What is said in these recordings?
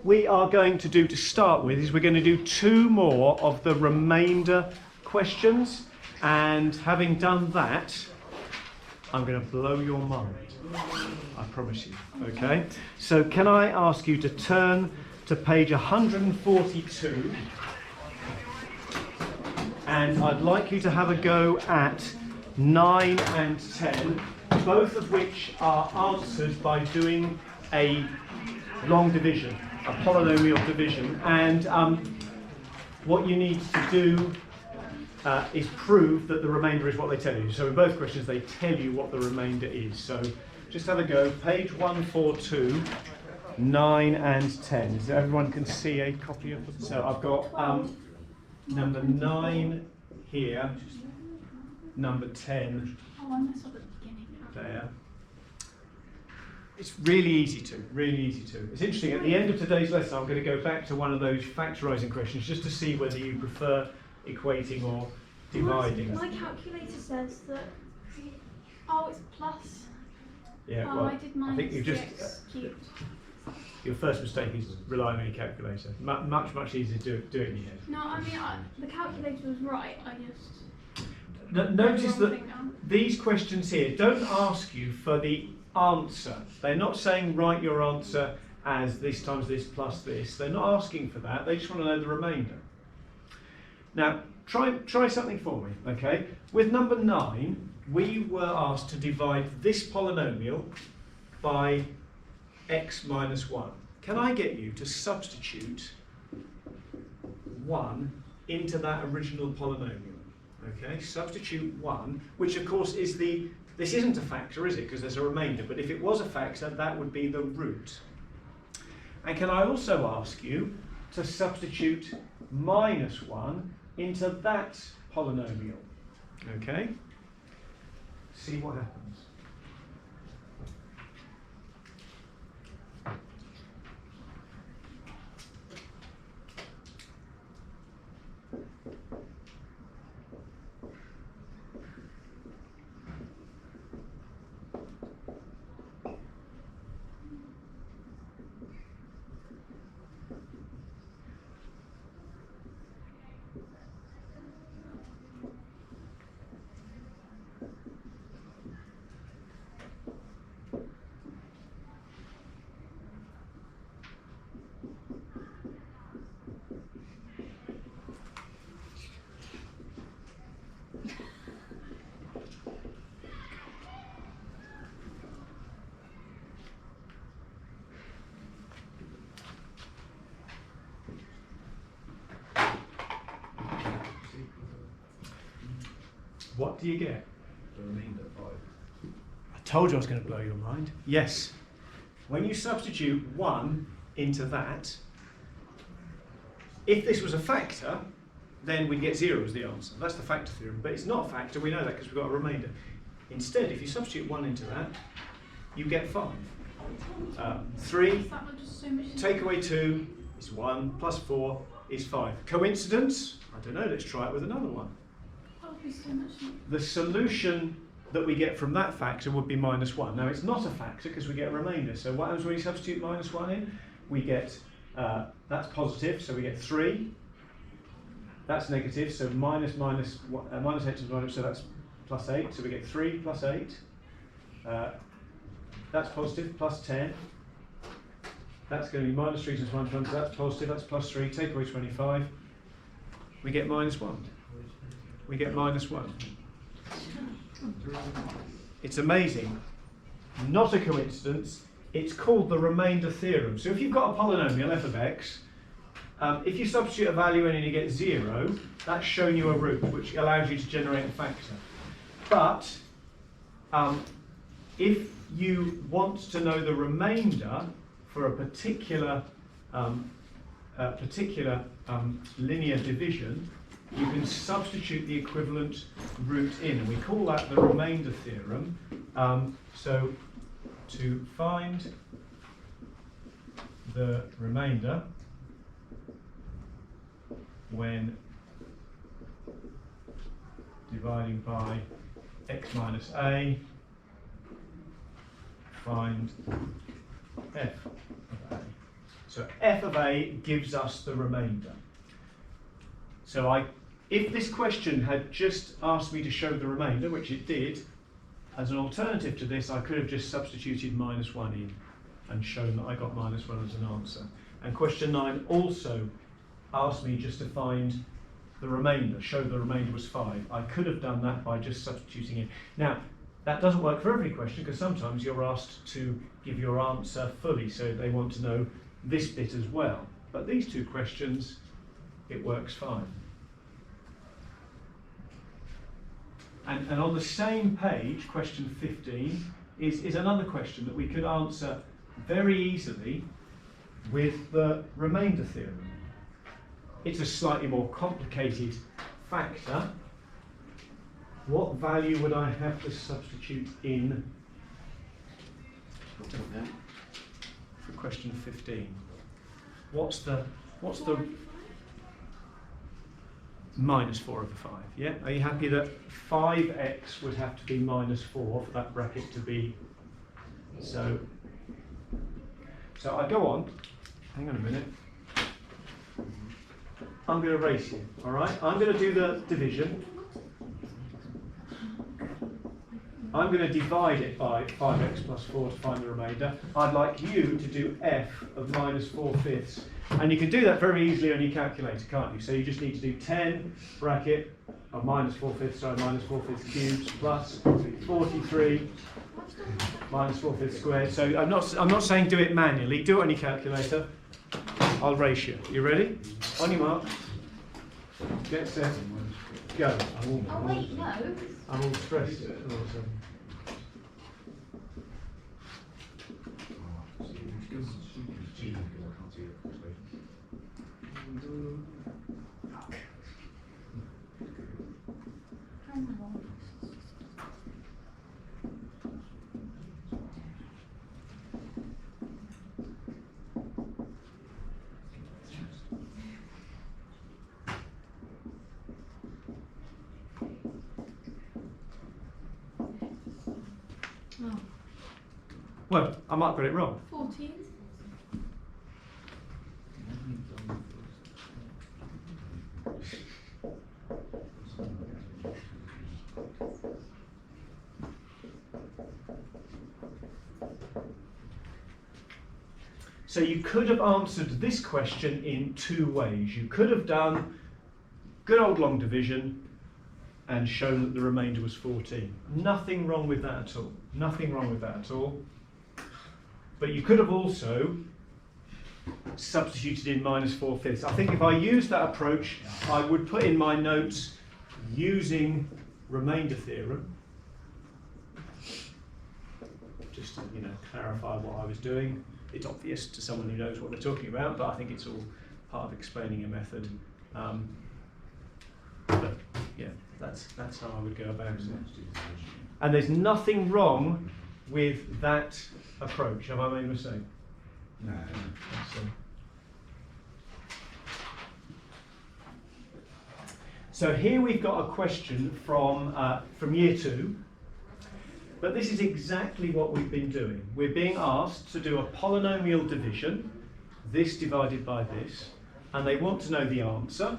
We are going to do, to start with, is we're going to do two more of the remainder questions, and having done that, I'm going to blow your mind. I promise you. Okay? So can I ask you to turn to page 142, and I'd like you to have a go at 9 and 10, both of which are answered by doing a long division, a polynomial division, and what you need to do is prove that the remainder is what they tell you. So in both questions they tell you what the remainder is. So just have a go, page 142, 9 and 10. So everyone can see a copy of them. So I've got number 9 here, number 10 there. It's really easy to. It's interesting, at the end of today's lesson I'm going to go back to one of those factorising questions just to see whether you prefer equating or dividing. My calculator says that, it's plus. Yeah, well, I did minus I think you just, cubed. your first mistake is relying on your calculator. Much easier to do it in your head. No, I mean, the calculator was right, I just... Notice that these questions here don't ask you for the answer. They're not saying write your answer as this times this plus this. They're not asking for that. They just want to know the remainder. Now try something for me, okay? With number 9 we were asked to divide this polynomial by x minus 1. Can I get you to substitute 1 into that original polynomial? Okay, substitute 1, which of course is this isn't a factor, is it? Because there's a remainder, but if it was a factor, that would be the root. And can I also ask you to substitute minus 1 into that polynomial? Okay? See what happens. What do you get? The remainder 5. I told you I was going to blow your mind. Yes. When you substitute 1 into that, if this was a factor, then we'd get 0 as the answer. That's the factor theorem. But it's not a factor, we know that because we've got a remainder. Instead, if you substitute 1 into that, you get 5. 3, take away 2 is 1, plus 4 is 5. Coincidence? I don't know, let's try it with another one. The solution that we get from that factor would be minus 1. Now it's not a factor because we get a remainder. So what happens when you substitute minus 1 in? We get, that's positive, so we get 3. That's negative, so minus 8 is minus, so that's plus 8. So we get 3 plus 8. That's positive, plus 10. That's going to be minus 3 times minus 1, so that's positive, that's plus 3. Take away 25. We get minus 1. We get minus 1. It's amazing. Not a coincidence. It's called the remainder theorem. So if you've got a polynomial f of x, if you substitute a value in and you get 0, that's shown you a root, which allows you to generate a factor. But if you want to know the remainder for a particular linear division, you can substitute the equivalent root in, and we call that the remainder theorem. So to find the remainder when dividing by x minus a, find f of a. So f of a gives us the remainder. So if this question had just asked me to show the remainder, which it did, as an alternative to this, I could have just substituted -1 in and shown that I got -1 as an answer. And question 9 also asked me just to find the remainder, show the remainder was 5. I could have done that by just substituting in. Now, that doesn't work for every question, because sometimes you're asked to give your answer fully, so they want to know this bit as well. But these two questions, it works fine. And on the same page, question 15, is another question that we could answer very easily with the remainder theorem. It's a slightly more complicated factor. What value would I have to substitute in for question 15? What's the -4 over 5, yeah? Are you happy that 5x would have to be -4 for that bracket to be, so I go on, hang on a minute, I'm going to race you, alright? I'm going to do the division, I'm going to divide it by 5x plus 4 to find the remainder. I'd like you to do f of -4/5. And you can do that very easily on your calculator, can't you? So you just need to do 10 bracket of -4/5, sorry, -4/5 cubed plus 43 -4/5 squared. So I'm not saying do it manually, do it on your calculator. I'll race you. You ready? On your mark. Get set. Go. Oh wait, no. I'm all stressed. Oh. Well, I might have got it wrong. 14. So you could have answered this question in two ways. You could have done good old long division and shown that the remainder was 14. Nothing wrong with that at all. Nothing wrong with that at all. But you could have also substituted in -4/5. I think if I used that approach, I would put in my notes using remainder theorem, just to clarify what I was doing. It's obvious to someone who knows what they're talking about, but I think it's all part of explaining a method. But yeah, that's how I would go about it. And there's nothing wrong with that approach. Have I made a mistake? No. So here we've got a question from year 2. But this is exactly what we've been doing. We're being asked to do a polynomial division, this divided by this, and they want to know the answer,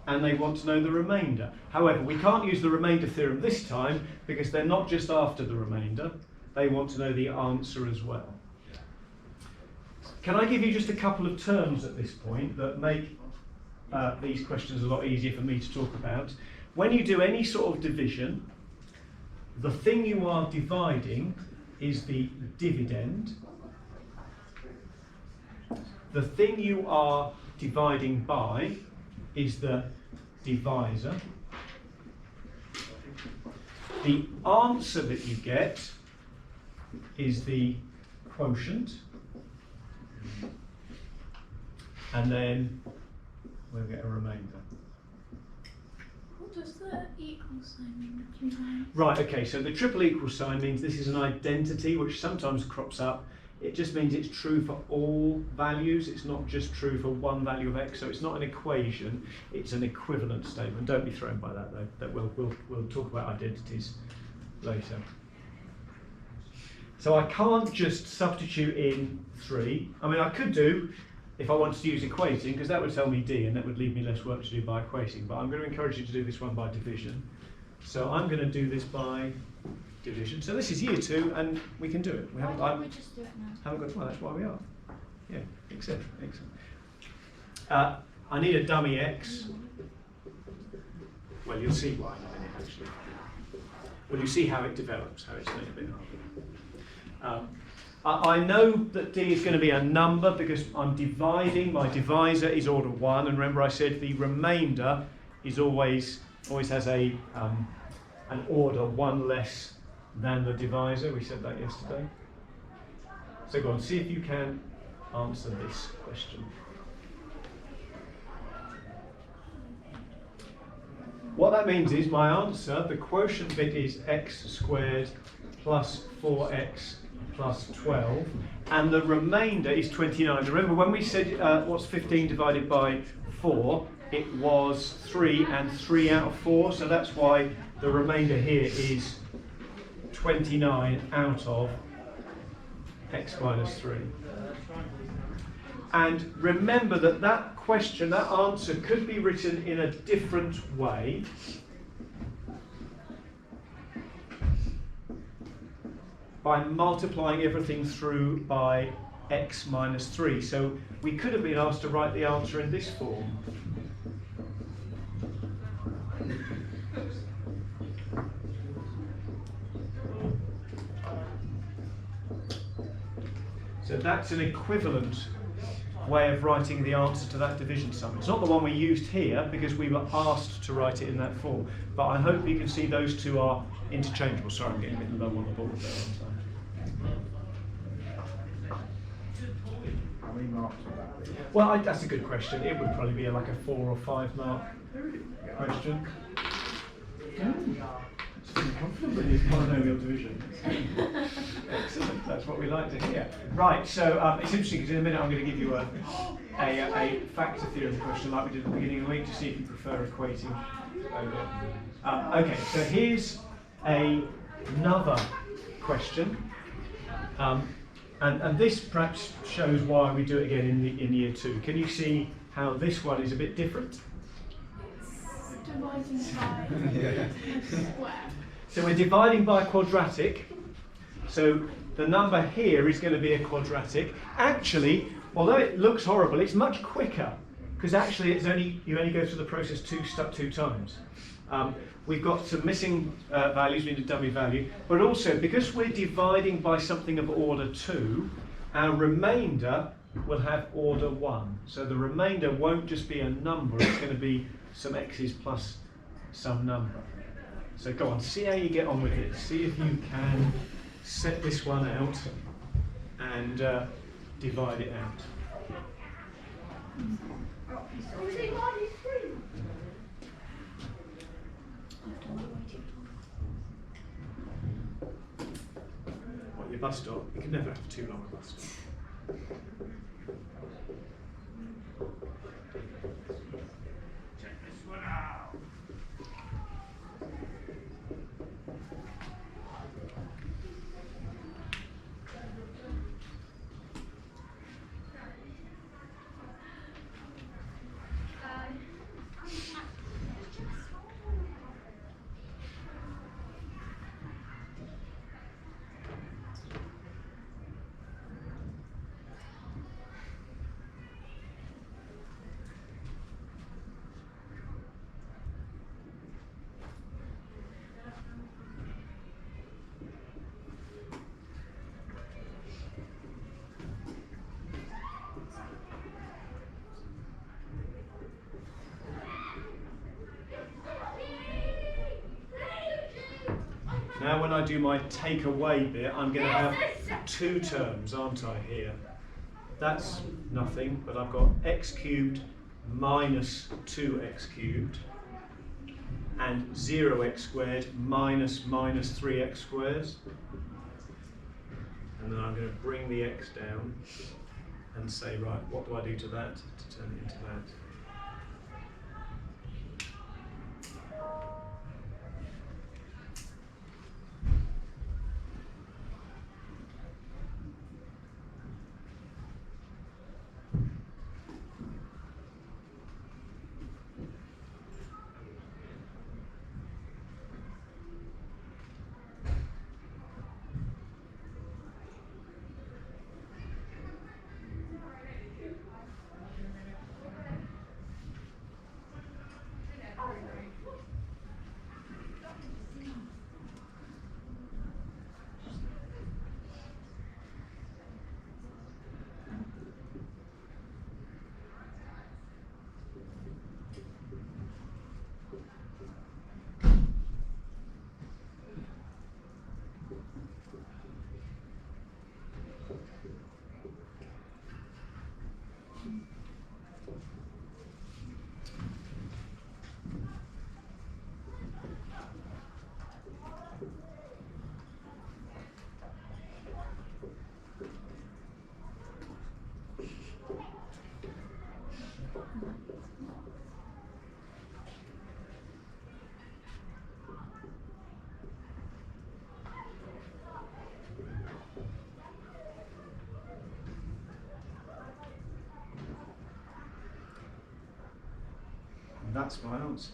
and they want to know the remainder. However, we can't use the remainder theorem this time because they're not just after the remainder, they want to know the answer as well. Can I give you just a couple of terms at this point that make these questions a lot easier for me to talk about? When you do any sort of division, the thing you are dividing is the dividend. The thing you are dividing by is the divisor. The answer that you get is the quotient. And then we'll get a remainder. What does the equal sign mean? Right, okay, so the triple equal sign means this is an identity which sometimes crops up. It just means it's true for all values. It's not just true for one value of x, so it's not an equation, it's an equivalent statement. Don't be thrown by that though. That we'll talk about identities later. So I can't just substitute in 3. I mean, I could do, if I wanted to use equating, because that would tell me d and that would leave me less work to do by equating, but I'm going to encourage you to do this one by division. So I'm going to do this by division. So this is year 2 and we can do it. We haven't, Why don't we just do it now? haven't got, well, that's why we are. Yeah, excellent. I need a dummy x. Well, you'll see why in a minute actually. Well, you see how it develops, how it's made a bit harder. I know that d is going to be a number because I'm dividing. My divisor is order 1, and remember I said the remainder is always has a an order 1 less than the divisor. We said that yesterday. So go on, see if you can answer this question. What that means is my answer, the quotient bit is x squared plus 4x plus 12, and the remainder is 29. Remember when we said what's 15 divided by 4, it was 3 and 3 out of 4, so that's why the remainder here is 29 out of x minus 3. And remember that that question, that answer could be written in a different way. By multiplying everything through by x minus 3. So we could have been asked to write the answer in this form. So that's an equivalent way of writing the answer to that division sum. It's not the one we used here because we were asked to write it in that form. But I hope you can see those two are interchangeable. Sorry, I'm getting a bit low on the board there, aren't I? How many marks would that be? Well, that's a good question. It would probably be like a 4 or 5 mark question. It's very confident with his polynomial division. Excellent. That's what we like to hear. Right. So it's interesting because in a minute I'm going to give you a factor theorem question like we did at the beginning of the week to see if you prefer equating over. Okay. So here's another question. And this perhaps shows why we do it again in year 2. Can you see how this one is a bit different? Dividing by square. So we're dividing by a quadratic. So the number here is going to be a quadratic. Actually, although it looks horrible, it's much quicker because actually you only go through the process two times. We've got some missing values, we need a dummy value, but also because we're dividing by something of order 2, our remainder will have order 1. So the remainder won't just be a number, it's going to be some x's plus some number. So go on, see how you get on with it. See if you can set this one out and divide it out. What, your bus stop? You can never have too long a bus stop. Check this one out. Now when I do my take away bit, I'm going to have 2 terms, aren't I, here? That's nothing, but I've got x cubed minus 2x cubed and 0x squared minus 3x squares. And then I'm going to bring the x down and say, right, what do I do to that to turn it into that? And that's my answer.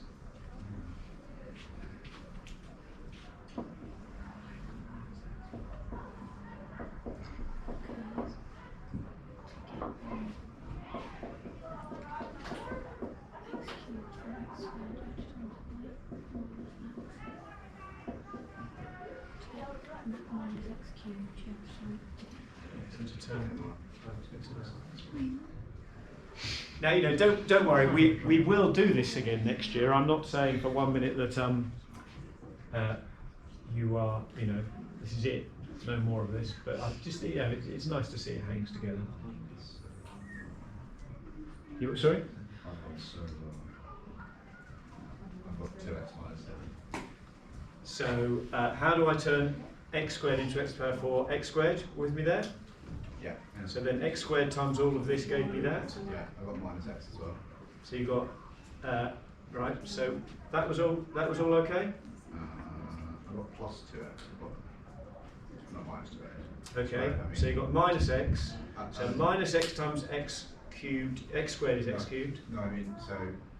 Now, you know, don't worry. We will do this again next year. I'm not saying for 1 minute that you are, you know, this is it. No more of this. But I just, you know, it's nice to see it hangs together. You sorry? I've got 2x minus 7. So how do I turn x squared into x to the power 4 x squared? With me there? Yeah. So then x squared times all of this gave me that. Yeah, I've got minus x as well. So you got right. So that was all. That was all okay. I've got plus 2x. I've got not minus 2x. Okay. Sorry, I mean, So you got minus x. So minus x times x cubed. X squared is x cubed. No, I mean so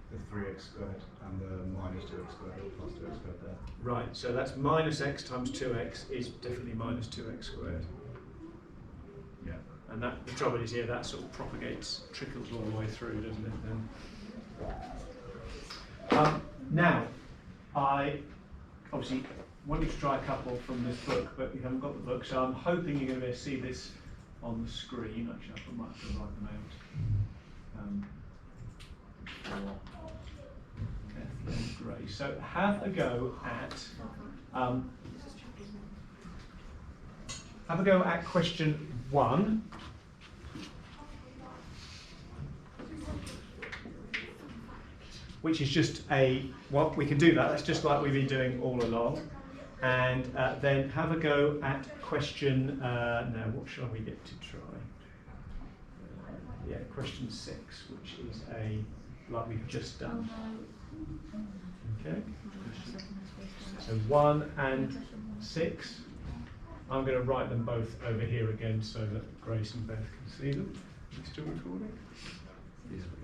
the 3x squared and the minus 2x squared or plus 2x squared there. Right. So that's minus x times 2x is definitely minus 2x squared. Yeah. And that the trouble is here that sort of propagates, trickles all the way through, doesn't it? Then. Now, I obviously wanted to try a couple from this book, but you haven't got the book, so I'm hoping you're going to be able to see this on the screen. Actually, I might have to write them out. Great. So have a go at question 1. Which is just well, we can do that. That's just like we've been doing all along. And then have a go at question, now what shall we get to try? Yeah, question 6, which is like we've just done. Okay. So 1 and 6. I'm going to write them both over here again so that Grace and Beth can see them. Are you still recording? Yes, we go.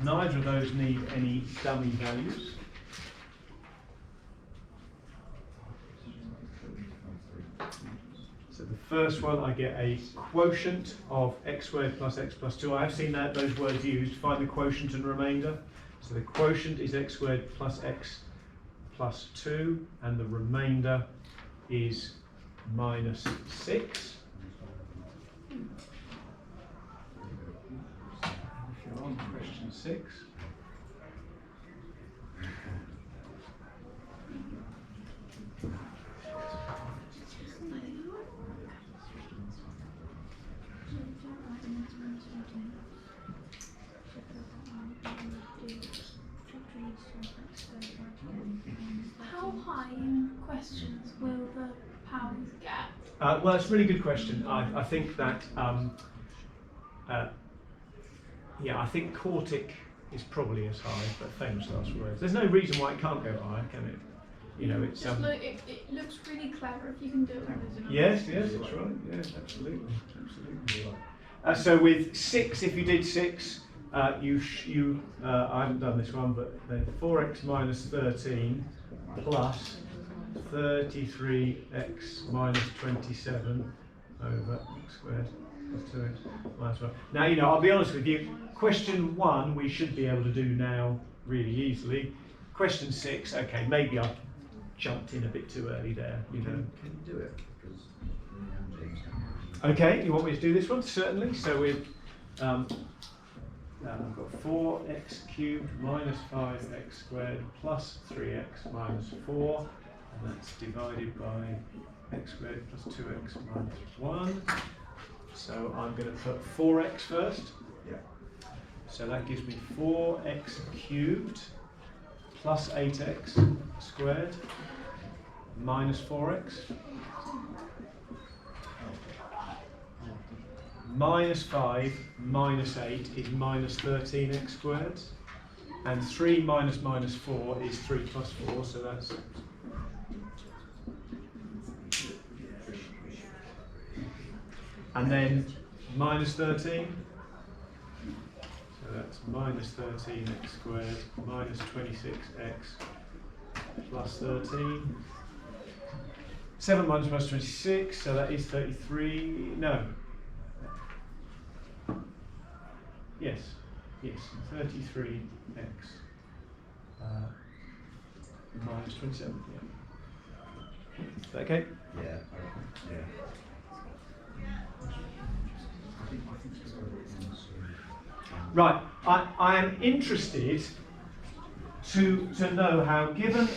Neither of those need any dummy values. So the first one, I get a quotient of x squared plus x plus 2. I have seen those words used. Find the quotient and remainder. So the quotient is x squared plus x plus 2, and the remainder is minus 6. If you're on question 6. How high in questions will the powers get? Well, it's a really good question. I think that, yeah, I think quartic is probably as high, but famous last words. There's no reason why it can't go higher, can it? You know, it's Just look, it looks really clever if you can do it with a yes, that's right. Yes, absolutely, absolutely. So with 6, if you did 6, I haven't done this one, but then 4x minus 13 plus 33x minus 27 over x squared plus 2x minus 1. Now, you know, I'll be honest with you, question 1 we should be able to do now really easily. Question 6, okay, maybe I've jumped in a bit too early there, you know. Can you do it? Because James Okay, you want me to do this one? Certainly. So we've I've got 4x cubed minus 5x squared plus 3x minus 4, and that's divided by x squared plus 2x minus 1. So I'm going to put 4x first. Yeah. So that gives me 4x cubed plus 8x squared minus 4x. Minus 5 minus 8 is minus 13x squared, and 3 minus minus 4 is 3 plus 4, so that's and then minus 13, so that's minus 13x squared minus 26x plus 13. 7 minus minus 26, so that is 33, no. Yes, 33x minus 27, yeah. Is that okay? Yeah, yeah. Right, I am interested to know how, given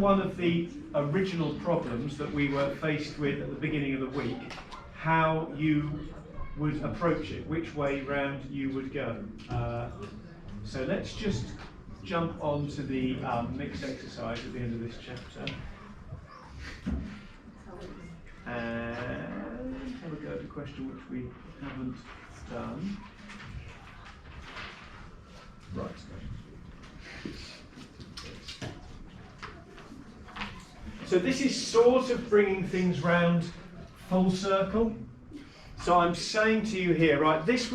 one of the original problems that we were faced with at the beginning of the week, how you would approach it, which way round you would go. So let's just jump on to the mixed exercise at the end of this chapter. And have a go at the question which we haven't done. Right. So this is sort of bringing things round full circle. So I'm saying to you here, right, this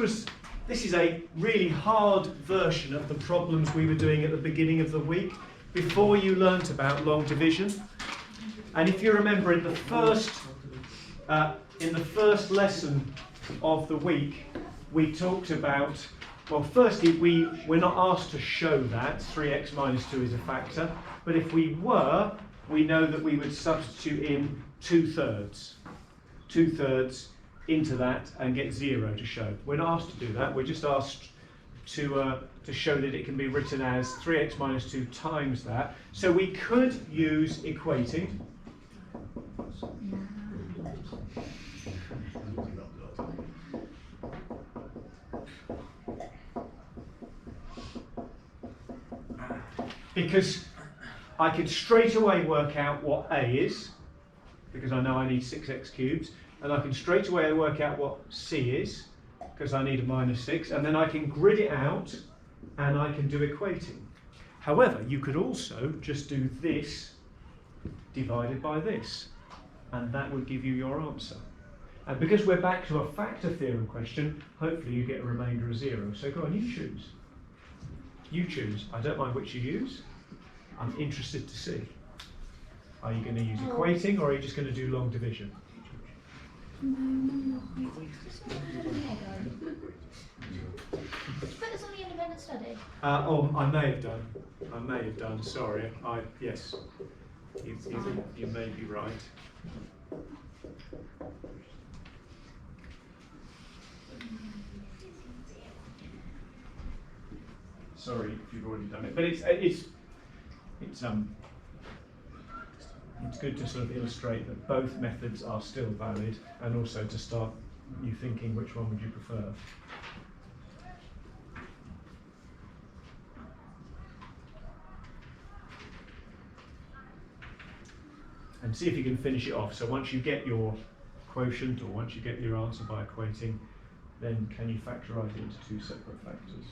is a really hard version of the problems we were doing at the beginning of the week, before you learnt about long division. And if you remember, in the first lesson of the week, we talked about, well, firstly, we're not asked to show that 3x minus 2 is a factor, but if we were, we know that we would substitute in 2/3 into that and get 0 to show. We're not asked to do that, we're just asked to show that it can be written as 3x minus 2 times that. So we could use equating. Because I could straight away work out what A is, because I know I need 6x cubed, and I can straight away work out what C is, because I need a minus 6, and then I can grid it out, and I can do equating. However, you could also just do this divided by this, and that would give you your answer. And because we're back to a factor theorem question, hopefully you get a remainder of 0. So go on, you choose. You choose. I don't mind which you use. I'm interested to see. Are you going to use equating, or are you just going to do long division? No. Did you put this on the independent study? Oh, I may have done. Sorry. Yes. You may be right. Sorry if you've already done it, but it's good to sort of illustrate that both methods are still valid, and also to start you thinking which one would you prefer. And see if you can finish it off. So once you get your quotient, or once you get your answer by equating, then can you factorise it into 2 separate factors?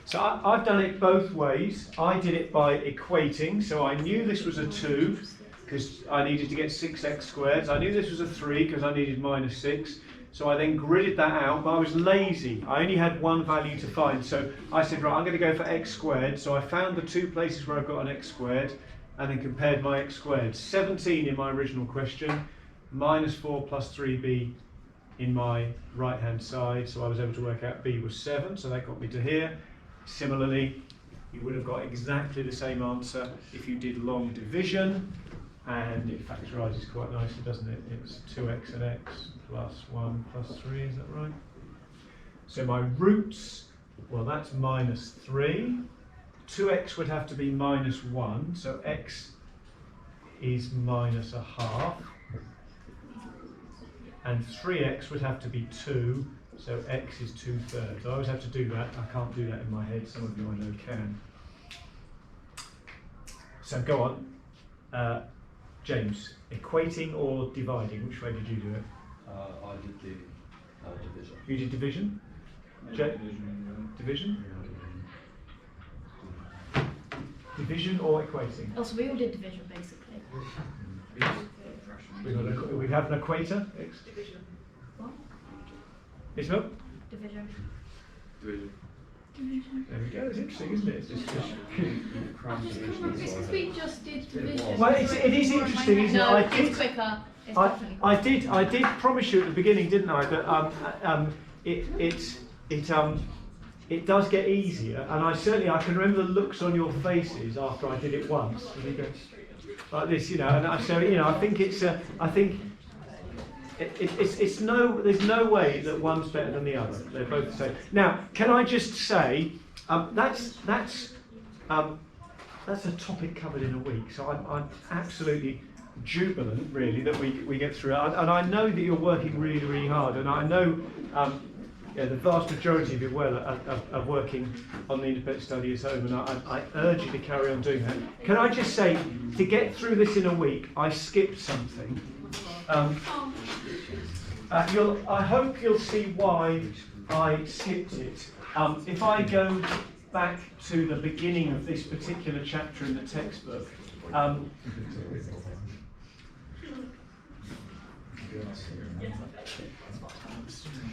So I've done it both ways. I did it by equating, so I knew this was a 2 because I needed to get 6x squared. I knew this was a 3 because I needed minus 6. So I then gridded that out, but I was lazy. I only had one value to find. So I said, right, I'm going to go for x squared. So I found the two places where I've got an x squared and then compared my x squared. 17 in my original question, minus 4 plus 3b in my right-hand side. So I was able to work out b was 7, so that got me to here. Similarly, you would have got exactly the same answer if you did long division, and it factorises quite nicely, doesn't it? It's 2x and x plus 1 plus 3, is that right? So my roots, well, that's minus 3. 2x would have to be minus 1, so x is minus a half. And 3x would have to be 2, so x is 2/3. I always have to do that. I can't do that in my head. Some of you I know can. So go on. James, equating or dividing? Which way did you do it? I did the division. You did division? Division? Division or equating? Oh, so we all did division basically. We have an equator. Division. What? It's not? Division. Division. There we go. It's interesting, isn't it? It's just It's because we just did division. well, it is interesting, isn't it? No, it's quicker. It's definitely quicker. I did promise you at the beginning, didn't I? That it does get easier, and I can remember the looks on your faces after I did it once. And you go like this, you know. And I think there's no way that one's better than the other. They're both the same. Now, can I just say that's a topic covered in a week. So I'm absolutely jubilant, really, that we get through it. And I know that you're working really, really hard. And I know the vast majority of you are working on the independent study at home. And I urge you to carry on doing that. Can I just say, to get through this in a week, I skipped something. I hope you'll see why I skipped it. If I go back to the beginning of this particular chapter in the textbook,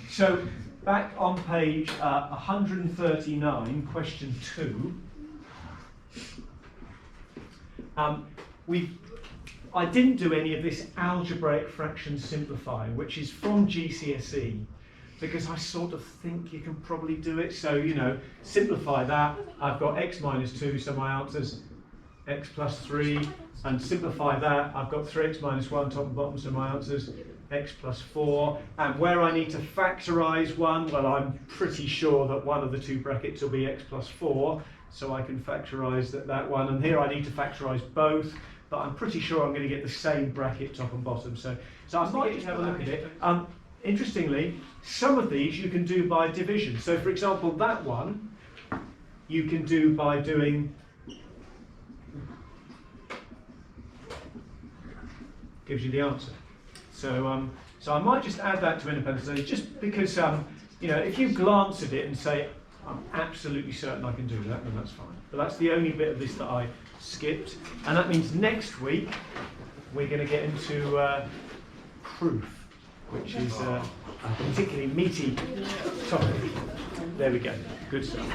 So back on page 139, question 2. I didn't do any of this algebraic fraction simplifying, which is from GCSE, because I sort of think you can probably do it. So, you know, simplify that. I've got x minus 2, so my answer's x plus 3. And simplify that, I've got 3x minus 1 top and bottom, so my answer's x plus 4. And where I need to factorise one, well, I'm pretty sure that one of the two brackets will be x plus 4, so I can factorise that one. And here I need to factorise both, but I'm pretty sure I'm going to get the same bracket top and bottom. So I might just have a look at it. Interestingly, some of these you can do by division. So for example, that one you can do by doing, gives you the answer. So I might just add that to independent studies, just because you know, if you glance at it and say, I'm absolutely certain I can do that, then that's fine. But that's the only bit of this that I skipped, and that means next week we're going to get into proof, which is a particularly meaty topic. There we go. Good stuff.